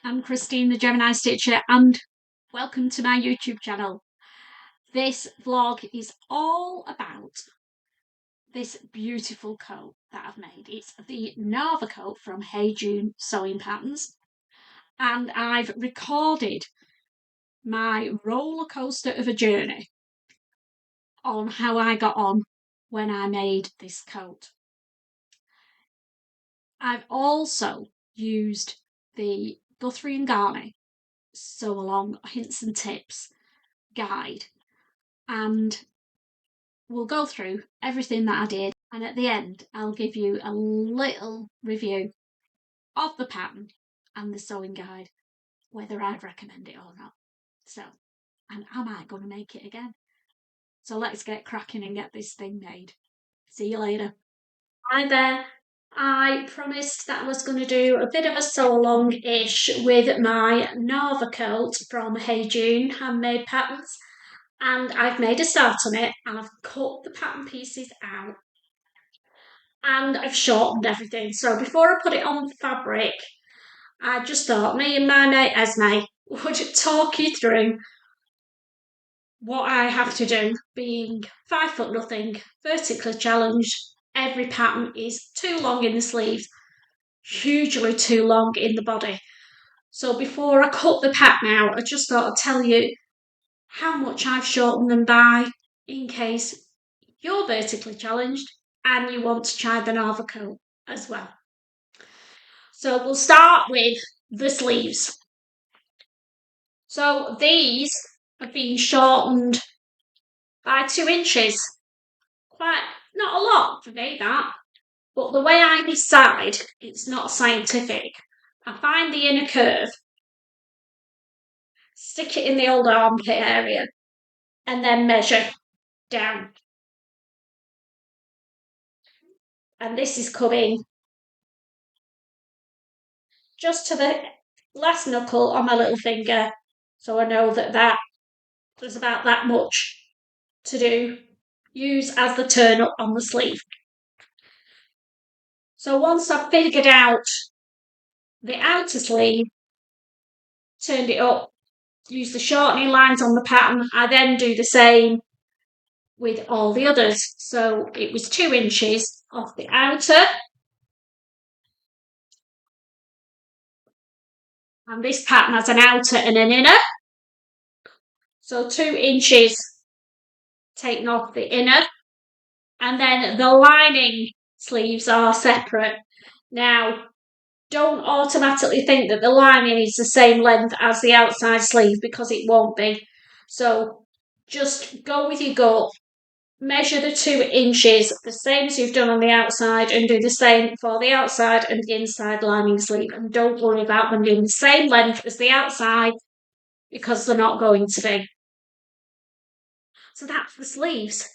I'm Christine, the Gemini Stitcher, and welcome to my YouTube channel. This vlog is all about this beautiful coat that I've made. It's the Narva Coat from Hey June Sewing Patterns, and I've recorded my roller coaster of a journey on how I got on when I made this coat. I've also used the Gutheri and Ghani Sew Along Hints and Tips guide, and we'll go through everything that I did, and at the end I'll give you a little review of the pattern and the sewing guide, whether I'd recommend it or not. So, and am I going to make it again? So let's get cracking and get this thing made. See you later. Hi there. I promised that I was going to do a bit of a sew along-ish with my Narva Coat from Hey June Handmade Patterns, and I've made a start on it, and I've cut the pattern pieces out and I've shortened everything. So before I put it on the fabric, I just thought me and my mate Esme would talk you through what I have to do. Being 5'0", vertically challenged, every pattern is too long in the sleeves, hugely too long in the body. So before I cut the pattern out, I just thought I'd tell you how much I've shortened them by, in case you're vertically challenged and you want to try the Narva Coat as well. So we'll start with the sleeves. So these have been shortened by 2 inches. Quite, not a lot for me, that. But the way I decide, it's not scientific. I find the inner curve, stick it in the old armpit area, and then measure down. And this is coming just to the last knuckle on my little finger, so I know that there's about that much to do. Use as the turn up on the sleeve. So once I've figured out the outer sleeve, turned it up, use the shortening lines on the pattern, I then do the same with all the others. So it was 2 inches off the outer, and this pattern has an outer and an inner. So 2 inches taken off the inner, and then the lining sleeves are separate. Now, don't automatically think that the lining is the same length as the outside sleeve, because it won't be. So just go with your gut, measure the 2 inches, the same as you've done on the outside, and do the same for the outside and the inside lining sleeve. And don't worry about them being the same length as the outside, because they're not going to be. So that's the sleeves.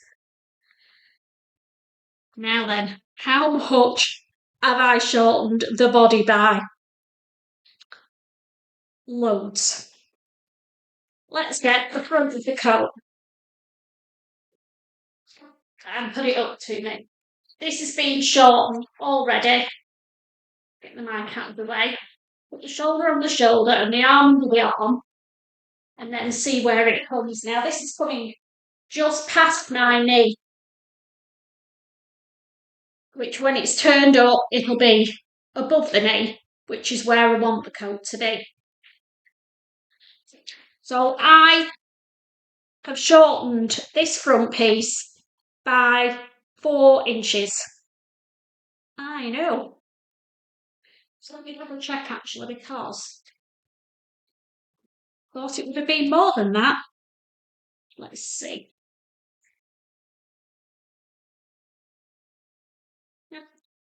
Now then, how much have I shortened the body by? Loads. Let's get the front of the coat and put it up to me. This has been shortened already. Get the mic out of the way. Put the shoulder on the shoulder and the arm on the arm, and then see where it comes. Now this is coming just past my knee, which when it's turned up, it'll be above the knee, which is where I want the coat to be. So I have shortened this front piece by 4 inches. I know. So let me double check actually, because I thought it would have been more than that. Let's see.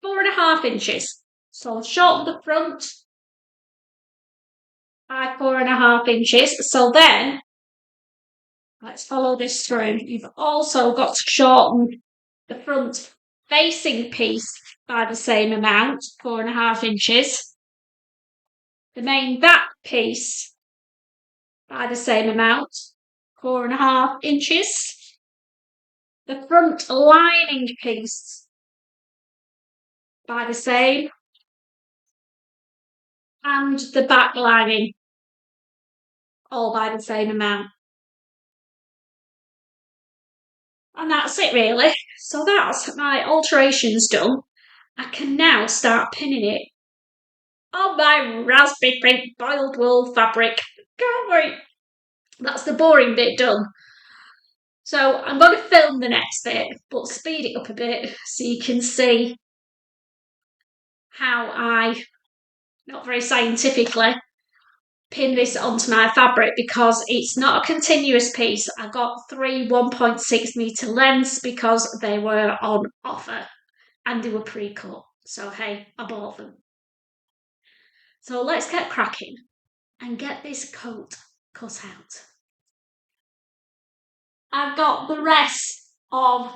4.5 inches. So I've shortened the front by 4.5 inches. So then, let's follow this through. You've also got to shorten the front facing piece by the same amount, 4.5 inches. The main back piece by the same amount, 4.5 inches. The front lining piece by the same, and the back lining all by the same amount. And that's it really. So that's my alterations done. I can now start pinning it on my raspberry pink boiled wool fabric. Can't wait. That's the boring bit done. So I'm going to film the next bit, but speed it up a bit so you can see how I, not very scientifically, pin this onto my fabric because it's not a continuous piece. I got 3 1.6 metre lengths because they were on offer and they were pre-cut. So hey, I bought them. So let's get cracking and get this coat cut out. I've got the rest of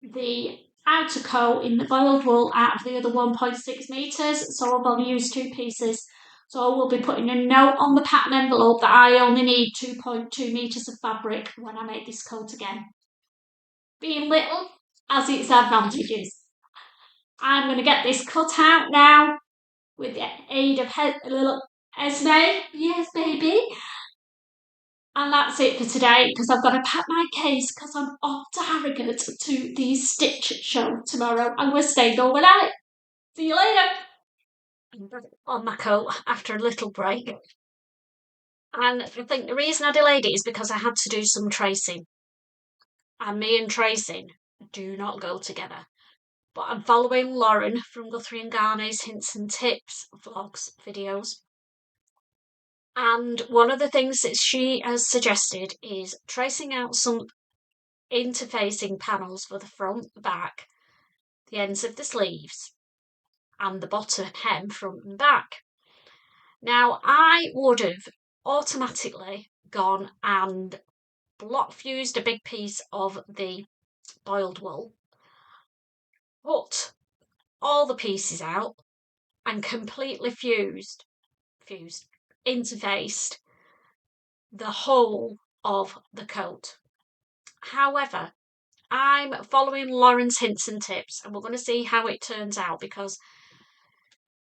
the outer coat in the boiled wool out of the other 1.6 metres, so I've only used 2 pieces. So I will be putting a note on the pattern envelope that I only need 2.2 metres of fabric when I make this coat again. Being little has its advantages. I'm going to get this cut out now with the aid of little Esme. Yes, baby. And that's it for today because I've got to pack my case because I'm off to Harrogate to the Stitch show tomorrow and we're staying overnight. See you later. On my coat after a little break. And I think the reason I delayed it is because I had to do some tracing. And me and tracing do not go together. But I'm following Lauren from Gutheri and Ghani's Hints and Tips vlogs videos. And one of the things that she has suggested is tracing out some interfacing panels for the front, the back, the ends of the sleeves, and the bottom hem, front and back. Now, I would have automatically gone and block fused a big piece of the boiled wool, put all the pieces out, and completely interfaced the whole of the coat. However, I'm following Lauren's hints and tips and we're going to see how it turns out because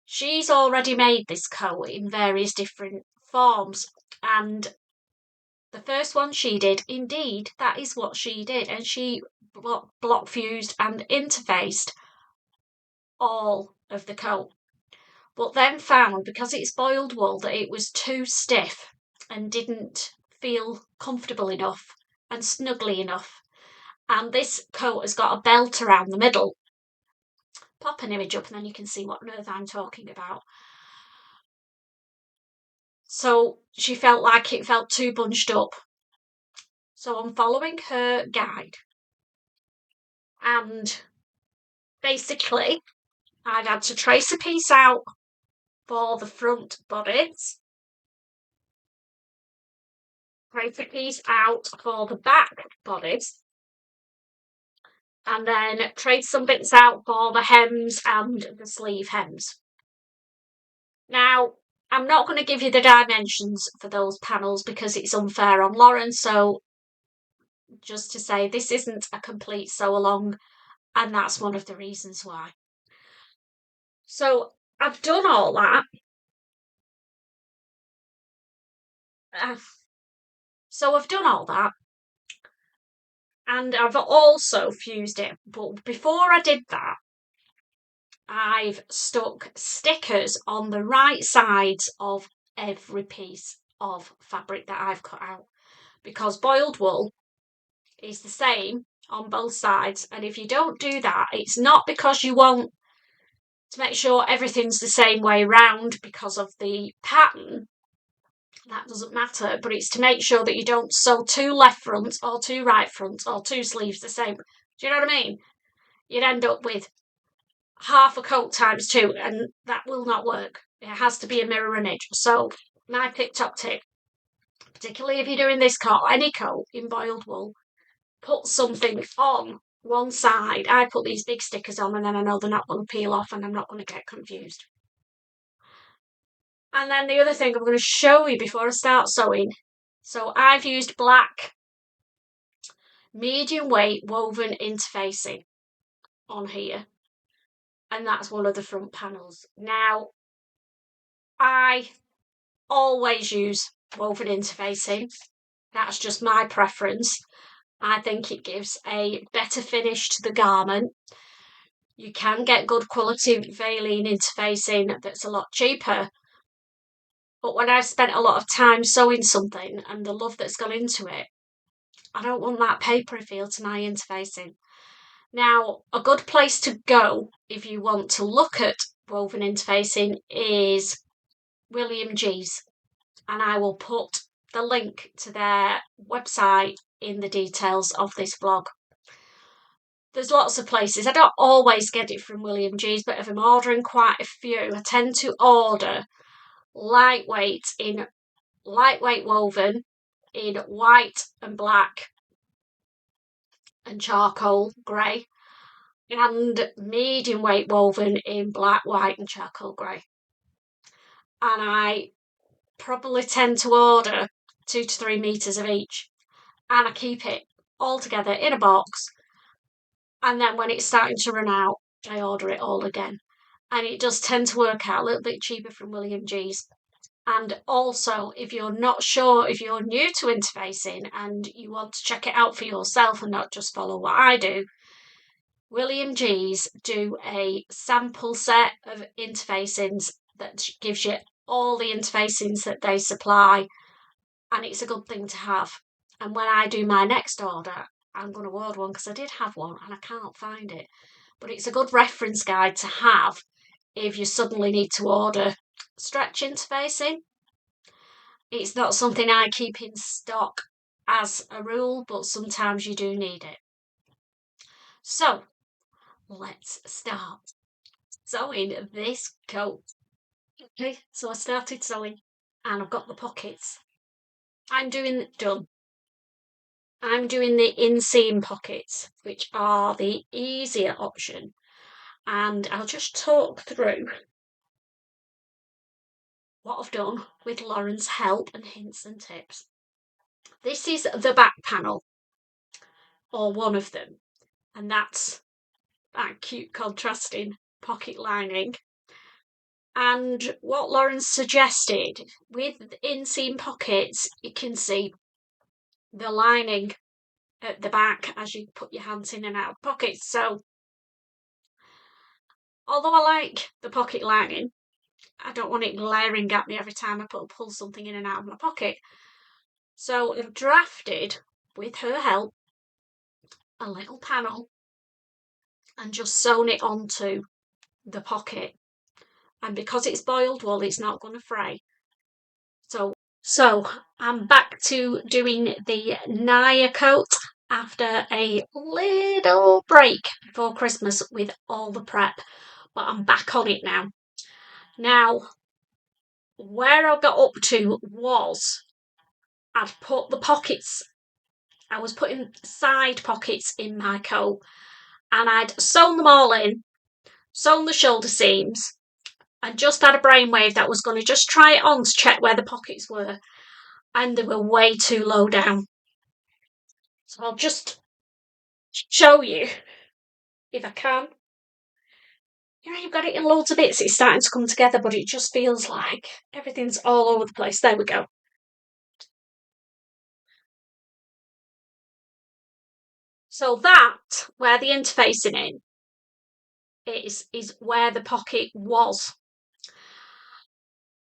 she's already made this coat in various different forms and the first one she did, indeed, that is what she did, and she block fused and interfaced all of the coat, but then found because it's boiled wool that it was too stiff and didn't feel comfortable enough and snuggly enough. And this coat has got a belt around the middle. Pop an image up and then you can see what nerve I'm talking about. So she felt like it felt too bunched up. So I'm following her guide. And basically, I've had to trace a piece out for the front bodies. Trace a piece out for the back bodies. And then trace some bits out for the hems and the sleeve hems. Now, I'm not going to give you the dimensions for those panels because it's unfair on Lauren, so just to say this isn't a complete sew along, and that's one of the reasons why. So I've done all that. And I've also fused it, but before I did that, I've stuck stickers on the right sides of every piece of fabric that I've cut out because boiled wool is the same on both sides, and if you don't do that, it's not because you want to make sure everything's the same way round because of the pattern, that doesn't matter, but it's to make sure that you don't sew 2 left fronts or 2 right fronts or 2 sleeves the same. Do you know what I mean? You'd end up with half a coat times 2 and that will not work. It has to be a mirror image. So my top tip, particularly if you're doing this coat, any coat in boiled wool, put something on one side. I put these big stickers on and then I know they're not going to peel off and I'm not going to get confused. And then the other thing I'm going to show you before I start sewing. So I've used black medium weight woven interfacing on here. And that's one of the front panels. Now, I always use woven interfacing. That's just my preference. I think it gives a better finish to the garment. You can get good quality Valine interfacing that's a lot cheaper. But when I've spent a lot of time sewing something and the love that's gone into it, I don't want that papery feel to my interfacing. Now, a good place to go if you want to look at woven interfacing is William Gee's, and I will put the link to their website in the details of this vlog. There's lots of places. I don't always get it from William Gee's, but if I'm ordering quite a few, I tend to order lightweight woven in white and black and charcoal grey, and medium weight woven in black, white and charcoal grey. And I probably tend to order 2 to 3 meters of each, and I keep it all together in a box, and then when it's starting to run out I order it all again, and it does tend to work out a little bit cheaper from William Gee's. And also, if you're not sure, if you're new to interfacing and you want to check it out for yourself and not just follow what I do, William Gee's do a sample set of interfacings that gives you all the interfacings that they supply, and it's a good thing to have. And when I do my next order, I'm going to order one because I did have one and I can't find it. But it's a good reference guide to have if you suddenly need to order stretch interfacing. It's not something I keep in stock as a rule, but sometimes you do need it. So let's start sewing this coat. Okay, so I started sewing and I've got the pockets. I'm doing the inseam pockets, which are the easier option, and I'll just talk through what I've done with Lauren's help and hints and tips. This is the back panel, or one of them, and that's that cute contrasting pocket lining. And what Lauren suggested, with inseam pockets, you can see the lining at the back as you put your hands in and out of pockets. So although I like the pocket lining, I don't want it glaring at me every time I pull something in and out of my pocket. So I've drafted, with her help, a little panel and just sewn it onto the pocket. And because it's boiled wool, it's not going to fray. So I'm back to doing the Narva Coat after a little break before Christmas with all the prep, but I'm back on it now. Now, where I got up to was I'd put the pockets, I was putting side pockets in my coat, and I'd sewn them all in, sewn the shoulder seams, and just had a brainwave that was going to just try it on to check where the pockets were, and they were way too low down. So I'll just show you if I can. You know, you've got it in loads of bits, it's starting to come together, but it just feels like everything's all over the place. There we go. So that, where the interfacing in is where the pocket was.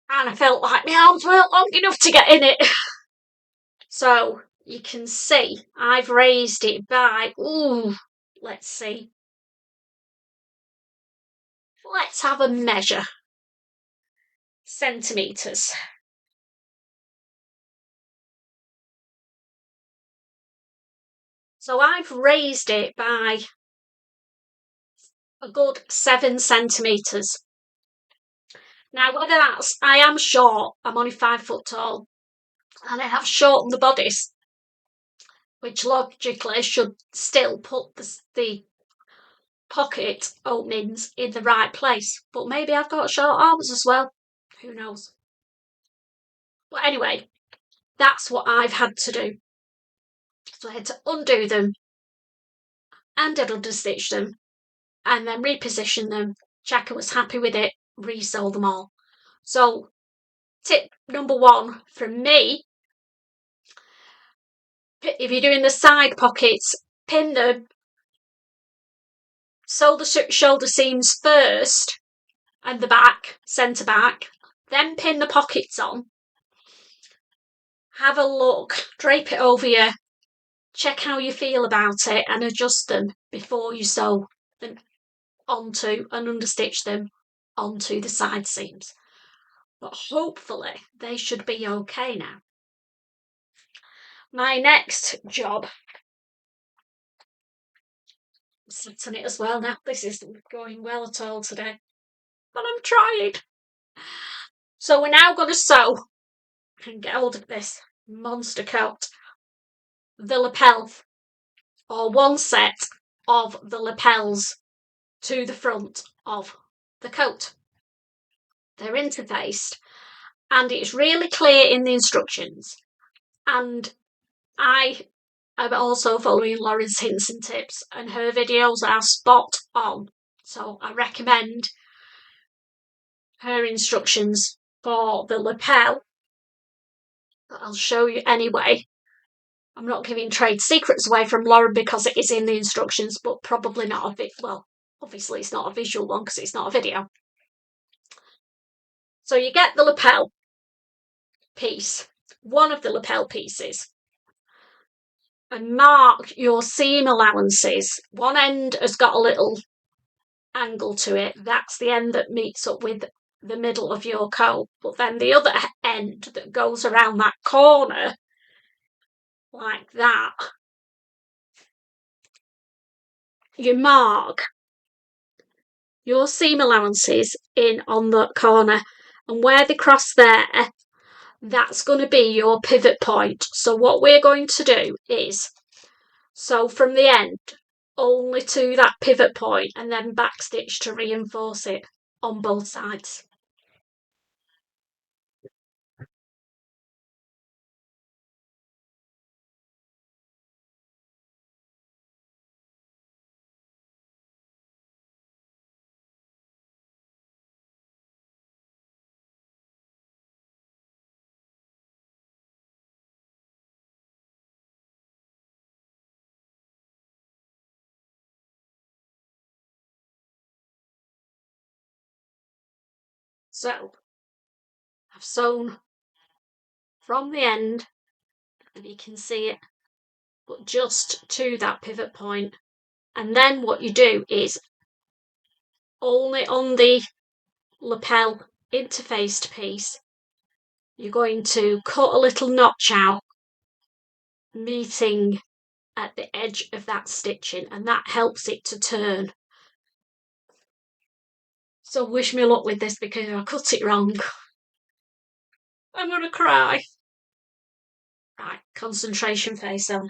And I felt like my arms weren't long enough to get in it. So you can see I've raised it by, let's see. Let's have a measure. Centimetres. So I've raised it by a good 7 centimetres. Now, whether that's, I am short, I'm only 5 foot tall, and I have shortened the bodice, which logically should still put the pocket openings in the right place. But maybe I've got short arms as well. Who knows? But anyway, that's what I've had to do. So I had to undo them, and I'd understitch them, and then reposition them, check I was happy with it, resew them all. So tip number 1 from me, if you're doing the side pockets, pin them, sew the shoulder seams first and the back, centre back, then pin the pockets on. Have a look, drape it over you, check how you feel about it and adjust them before you sew them onto and understitch them onto the side seams. But hopefully they should be okay now. My next job, I'm sat on it as well now, this isn't going well at all today, but I'm trying. So we're now going to sew and get hold of this monster coat, the lapel, or one set of the lapels to the front of the coat. They're interfaced and it's really clear in the instructions, and I am also following Lauren's hints and tips and her videos are spot on, so I recommend her instructions for the lapel that I'll show you anyway. I'm not giving trade secrets away from Lauren because it is in the instructions, but probably not a bit. Well, obviously it's not a visual one because it's not a video. So you get the lapel piece, one of the lapel pieces, and mark your seam allowances. One end has got a little angle to it. That's the end that meets up with the middle of your coat. But then the other end that goes around that corner, like that, you mark your seam allowances in on the corner, and where they cross there, that's going to be your pivot point. So what we're going to do is sew from the end only to that pivot point and then backstitch to reinforce it on both sides. So I've sewn from the end, and you can see it, but just to that pivot point. And then what you do is only on the lapel interfaced piece, you're going to cut a little notch out, meeting at the edge of that stitching, and that helps it to turn. So wish me luck with this because I cut it wrong. I'm gonna cry. Right, concentration face on.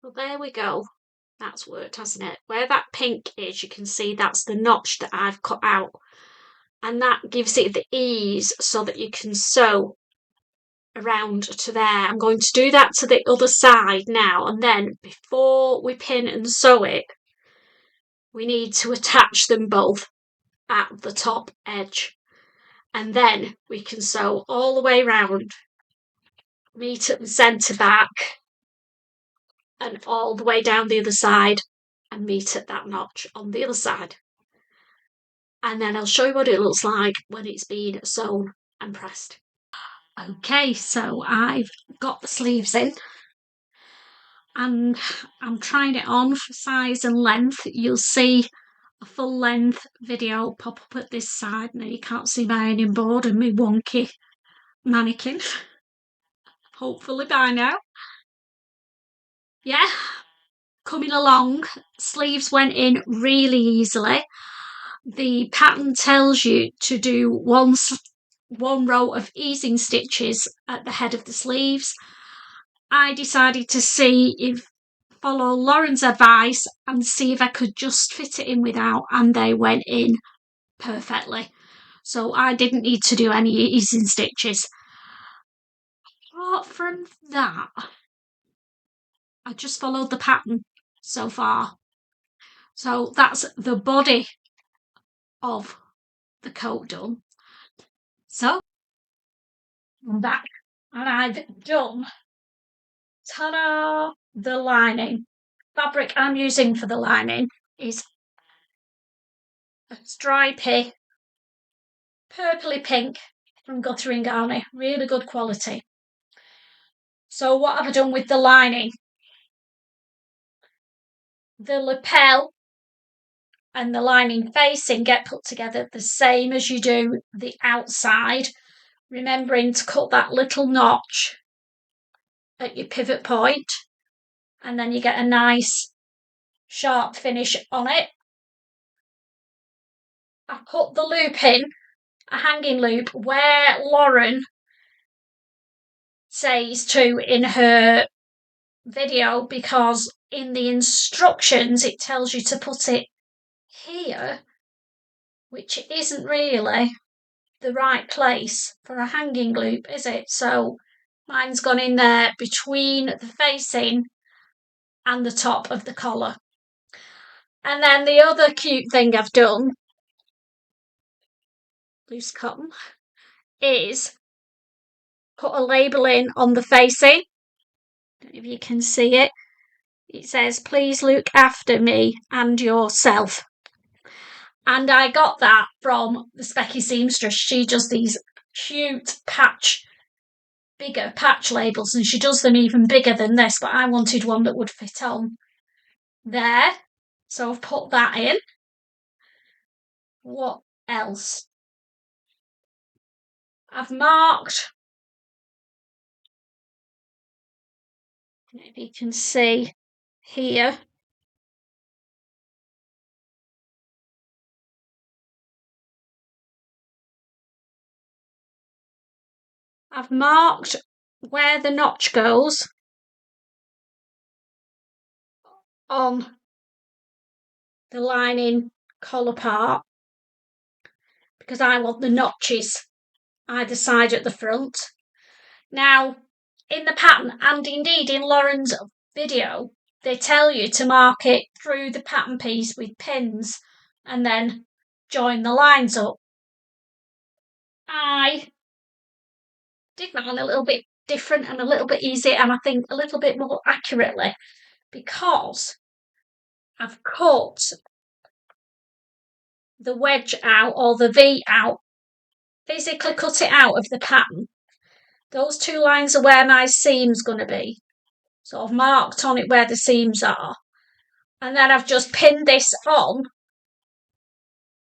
Well, there we go. That's worked, hasn't it? Where that pink is, you can see that's the notch that I've cut out. And that gives it the ease so that you can sew around to there. I'm going to do that to the other side now. And then before we pin and sew it, we need to attach them both at the top edge. And then we can sew all the way round, meet at the centre back, and all the way down the other side and meet at that notch on the other side. And then I'll show you what it looks like when it's been sewn and pressed. Okay, so I've got the sleeves in and I'm trying it on for size and length. You'll see a full length video pop up at this side. Now you can't see my ironing board and me wonky mannequin. Hopefully by now. Yeah, coming along. Sleeves went in really easily. The pattern tells you to do one row of easing stitches at the head of the sleeves. I decided to follow Lauren's advice and see if I could just fit it in without, and they went in perfectly. So I didn't need to do any easing stitches. Apart from that, I just followed the pattern so far. So that's the body of the coat done. So I'm back and I've done, ta-da, the lining. Fabric I'm using for the lining is a stripy purpley pink from Gutheri and Ghani. Really good quality. So what have I done with the lining? The lapel and the lining facing get put together the same as you do the outside, remembering to cut that little notch at your pivot point, and then you get a nice sharp finish on it. I put the loop in, a hanging loop, where Lauren says to in her video, because in the instructions it tells you to put it here, which isn't really the right place for a hanging loop, is it? So mine's gone in there between the facing and the top of the collar. And then the other cute thing I've done, loose cotton, is put a label in on the facing. I don't know if you can see it. It says, please look after me and yourself. And I got that from the Specky seamstress. She does these cute bigger patch labels, and she does them even bigger than this, but I wanted one that would fit on there. So I've put that in. What else? I've marked, if you can see here, I've marked where the notch goes on the lining collar part, because I want the notches either side at the front. Now, in the pattern, and indeed in Lauren's video, they tell you to mark it through the pattern piece with pins and then join the lines up. I did mine a little bit different and a little bit easier, and I think a little bit more accurately, because I've cut the wedge out, or the V out, physically cut it out of the pattern. Those two lines are where my seam's going to be. So I've marked on it where the seams are. And then I've just pinned this on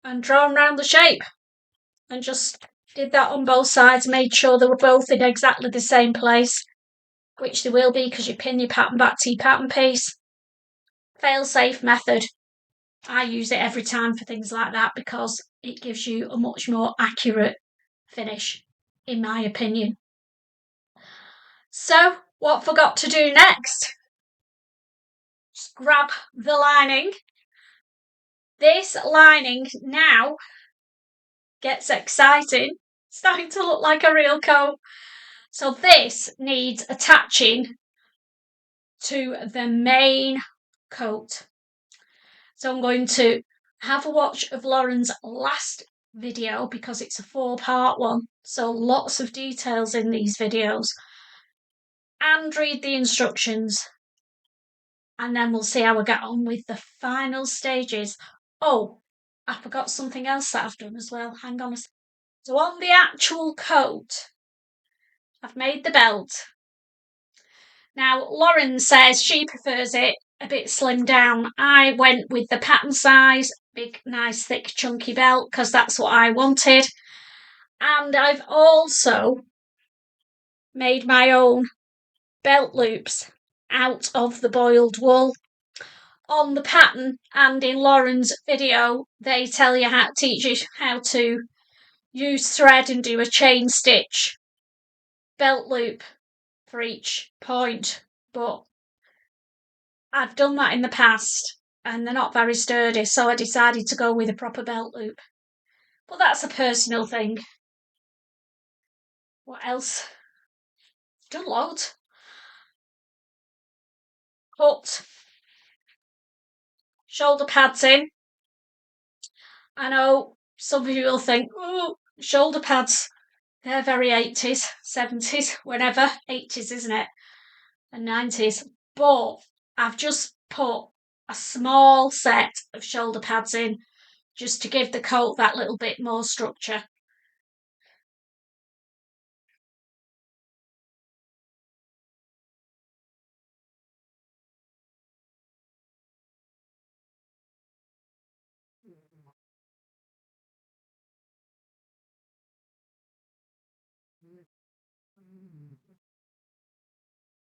and drawn round the shape. And just did that on both sides, made sure they were both in exactly the same place, which they will be because you pin your pattern back to your pattern piece. Fail-safe method. I use it every time for things like that because it gives you a much more accurate finish, in my opinion. So, what I forgot to do next? Just grab the lining. This lining now gets exciting. It's starting to look like a real coat. So this needs attaching to the main coat. So I'm going to have a watch of Lauren's last video because it's a 4-part one. So lots of details in these videos. And read the instructions. And then we'll see how we get on with the final stages. Oh, I forgot something else that I've done as well. Hang on a second. So on the actual coat, I've made the belt. Now, Lauren says she prefers it a bit slimmed down. I went with the pattern size, big, nice, thick, chunky belt, because that's what I wanted. And I've also made my own belt loops out of the boiled wool. On the pattern and in Lauren's video, they tell you how, teach you how to use thread and do a chain stitch belt loop for each point, but I've done that in the past and they're not very sturdy, so I decided to go with a proper belt loop. But that's a personal thing. What else? Done loads. Put shoulder pads in. I know some of you will think, oh, shoulder pads, they're very 80s, 70s, whenever. 80s, isn't it? And 90s. But I've just put a small set of shoulder pads in just to give the coat that little bit more structure.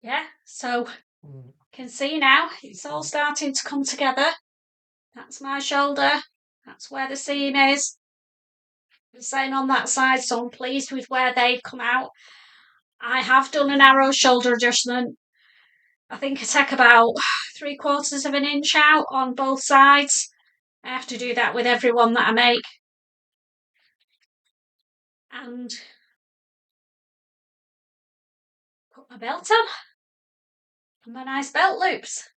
Yeah, so you can see now it's all starting to come together. That's my shoulder. That's where the seam is. The same on that side, so I'm pleased with where they've come out. I have done a narrow shoulder adjustment. I think I take about 3/4 of an inch out on both sides. I have to do that with every one that I make. And put my belt on and my nice belt loops,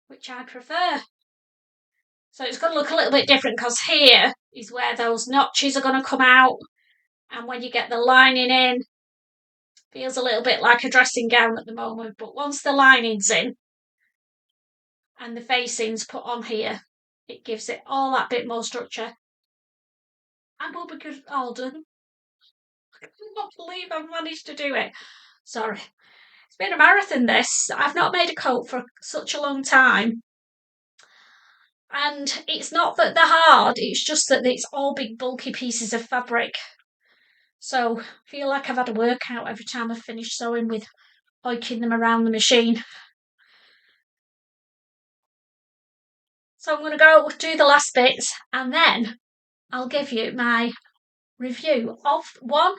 which I prefer. So it's going to look a little bit different because here is where those notches are going to come out, and when you get the lining in, feels a little bit like a dressing gown at the moment, but once the lining's in and the facing's put on here, it gives it all that bit more structure. And we'll be good all done. I cannot believe I've managed to do it. Sorry. It's been a marathon, this. I've not made a coat for such a long time. And it's not that they're hard, it's just that it's all big bulky pieces of fabric. So I feel like I've had a workout every time I've finished sewing with oiking them around the machine. So I'm going to go do the last bits and then I'll give you my review of one,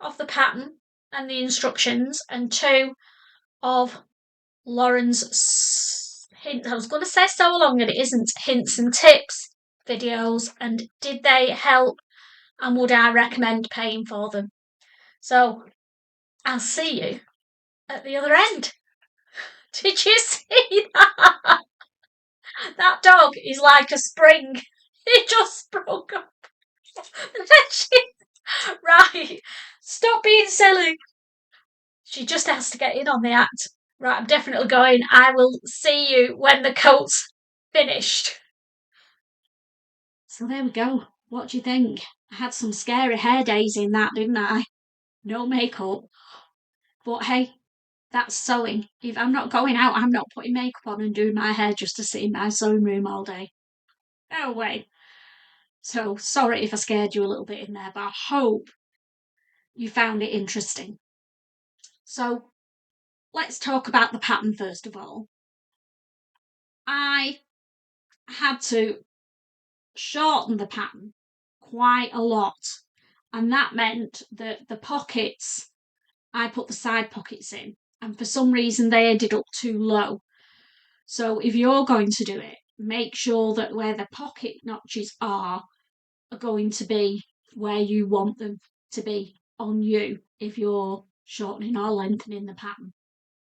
of the pattern and the instructions, and two, of Lauren's hint. I was going to say so long and it isn't, hints and tips videos, and did they help and would I recommend paying for them? So I'll see you at the other end. Did you see that? That dog is like a spring. It just sprung up. Right, stop being silly. She just has to get in on the act. Right, I'm definitely going. I will see you when the coat's finished. So there we go. What do you think? I had some scary hair days in that, didn't I? No makeup. But hey, that's sewing. If I'm not going out, I'm not putting makeup on and doing my hair just to sit in my sewing room all day. No way. So sorry if I scared you a little bit in there, but I hope you found it interesting. So let's talk about the pattern first of all. I had to shorten the pattern quite a lot, and that meant that the pockets, I put the side pockets in, and for some reason they ended up too low. So if you're going to do it, make sure that where the pocket notches are going to be where you want them to be on you if you're shortening or lengthening the pattern.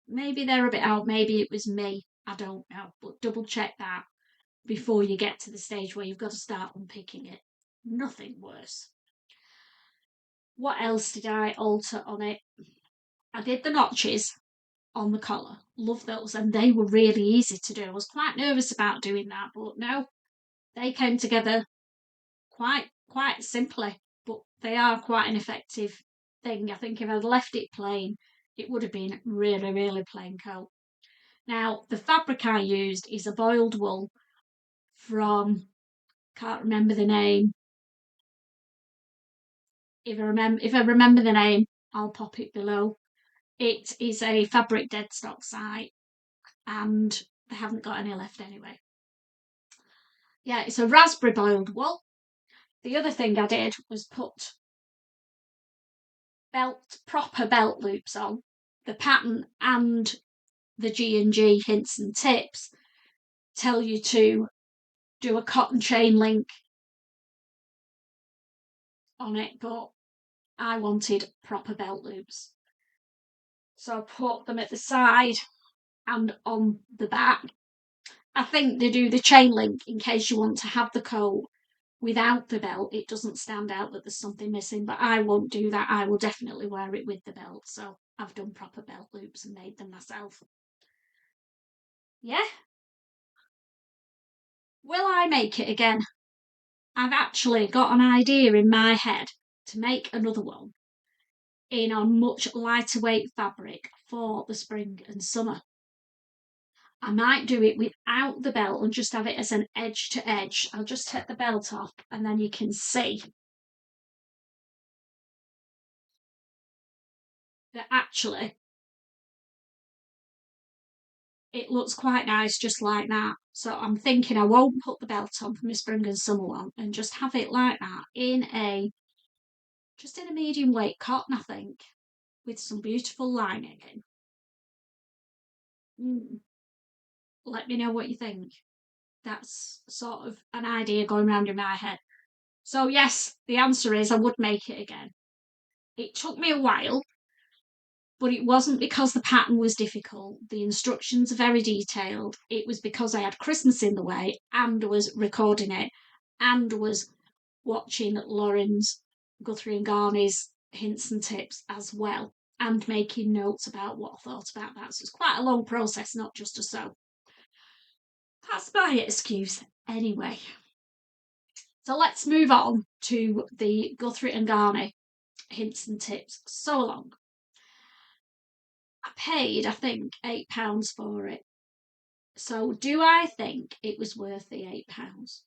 Maybe they're a bit out, maybe it was me, I don't know, but double check that before you get to the stage where you've got to start unpicking it. Nothing worse. What else did I alter on it? I did the notches on the collar. Love those, and they were really easy to do. I was quite nervous about doing that, but no, they came together quite simply, but they are quite an effective thing. I think if I'd left it plain, it would have been really plain coat. Now, the fabric I used is a boiled wool from, can't remember the name. If I remember the name, I'll pop it below. It is a fabric dead stock site and they haven't got any left anyway. Yeah, it's a raspberry boiled wool. The other thing I did was put proper belt loops on. The pattern and the G&G hints and tips tell you to do a cotton chain link on it, but I wanted proper belt loops. So I put them at the side and on the back. I think they do the chain link in case you want to have the coat without the belt. It doesn't stand out that there's something missing, but I won't do that. I will definitely wear it with the belt. So I've done proper belt loops and made them myself. Yeah. Will I make it again? I've actually got an idea in my head to make another one in a much lighter weight fabric for the spring and summer. I might do it without the belt and just have it as an edge to edge. I'll just take the belt off and then you can see that actually it looks quite nice just like that. So I'm thinking I won't put the belt on for my spring and summer one and just have it like that in a medium weight cotton, I think, with some beautiful lining in. Let me know what you think. That's sort of an idea going around in my head. So yes, the answer is I would make it again. It took me a while, but it wasn't because the pattern was difficult. The instructions are very detailed. It was because I had Christmas in the way and was recording it and was watching Lauren's Gutheri and Ghani's hints and tips as well and making notes about what I thought about that. So it's quite a long process, not just a sew. That's my excuse anyway. So let's move on to the Gutheri and Ghani hints and tips. Sew along. I paid, I think, £8 for it. So do I think it was worth the £8?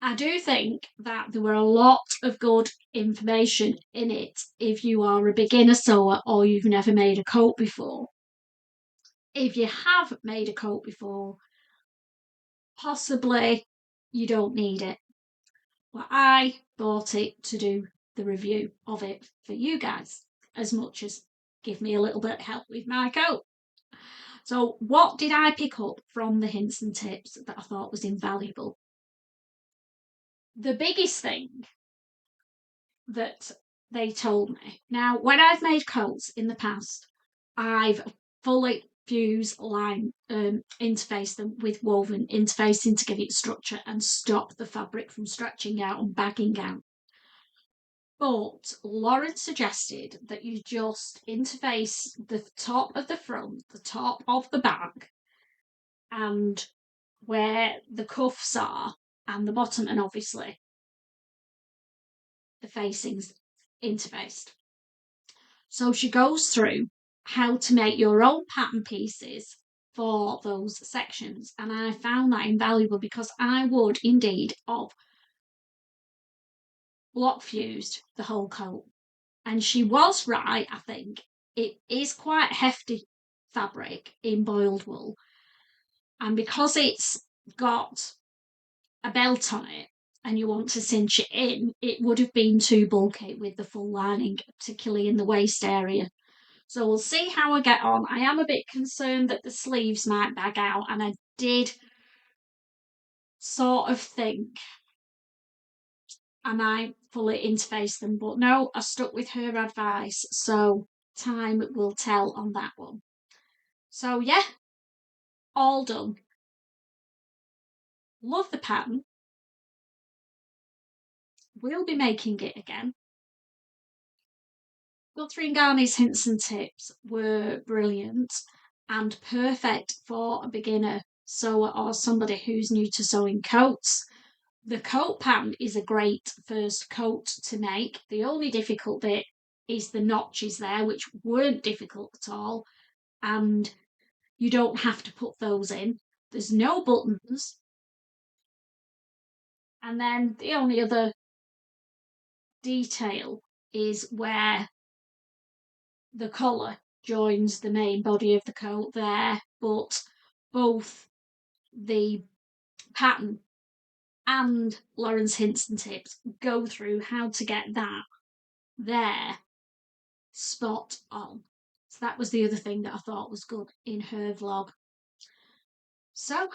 I do think that there were a lot of good information in it if you are a beginner sewer or you've never made a coat before. If you have made a coat before, possibly you don't need it. But I bought it to do the review of it for you guys, as much as give me a little bit of help with my coat. So what did I pick up from the hints and tips that I thought was invaluable? The biggest thing that they told me, now when I've made coats in the past, I've fully fused line interfaced them with woven interfacing to give it structure and stop the fabric from stretching out and bagging out. But Lauren suggested that you just interface the top of the front, the top of the back, and where the cuffs are, and the bottom, and obviously the facings interfaced. So she goes through how to make your own pattern pieces for those sections, and I found that invaluable because I would indeed have block fused the whole coat. And she was right, I think. It is quite hefty fabric in boiled wool, and because it's got a belt on it and you want to cinch it in, it would have been too bulky with the full lining, particularly in the waist area. So we'll see how I get on. I am a bit concerned that the sleeves might bag out, and I did sort of think I might fully interface them, but no, I stuck with her advice, so time will tell on that one. So yeah, all done. Love the pattern. We'll be making it again. Gutheri and Ghani's hints and tips were brilliant and perfect for a beginner sewer or somebody who's new to sewing coats. The coat pattern is a great first coat to make. The only difficult bit is the notches there, which weren't difficult at all, and you don't have to put those in. There's no buttons. And then the only other detail is where the colour joins the main body of the coat there, but both the pattern and Lauren's hints and tips go through how to get that there spot on. So that was the other thing that I thought was good in her vlog. So,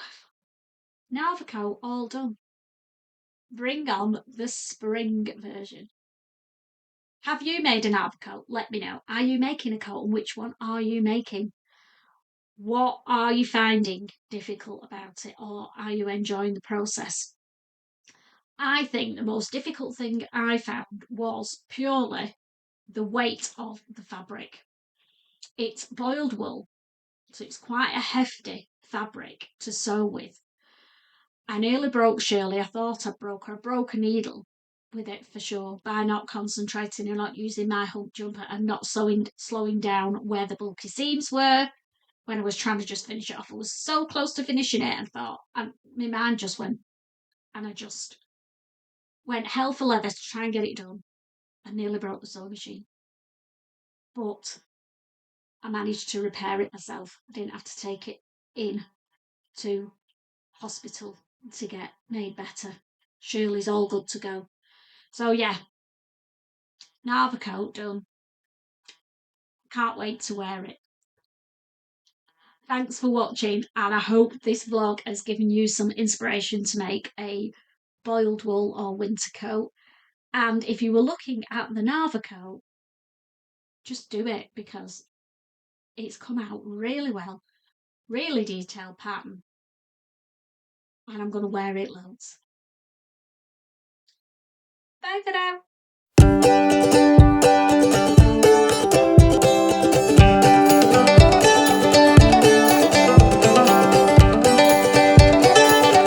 Narva Coat all done. Bring on the spring version. Have you made a Narva Coat? Let me know. Are you making a coat, and which one are you making? What are you finding difficult about it, or are you enjoying the process? I think the most difficult thing I found was purely the weight of the fabric. It's boiled wool, so it's quite a hefty fabric to sew with. I nearly broke Shirley. I thought I broke her. I broke a needle with it for sure by not concentrating and not using my hump jumper and not slowing down where the bulky seams were when I was trying to just finish it off. I was so close to finishing it and thought, and my mind just went, and I just went hell for leather to try and get it done. I nearly broke the sewing machine. But I managed to repair it myself. I didn't have to take it in to hospital to get made better. Shirley's all good to go. So yeah, Narva Coat done. Can't wait to wear it. Thanks for watching, and I hope this vlog has given you some inspiration to make a boiled wool or winter coat. And if you were looking at the Narva Coat, just do it because it's come out really well, really detailed pattern, and I'm going to wear it loads. Bye for now.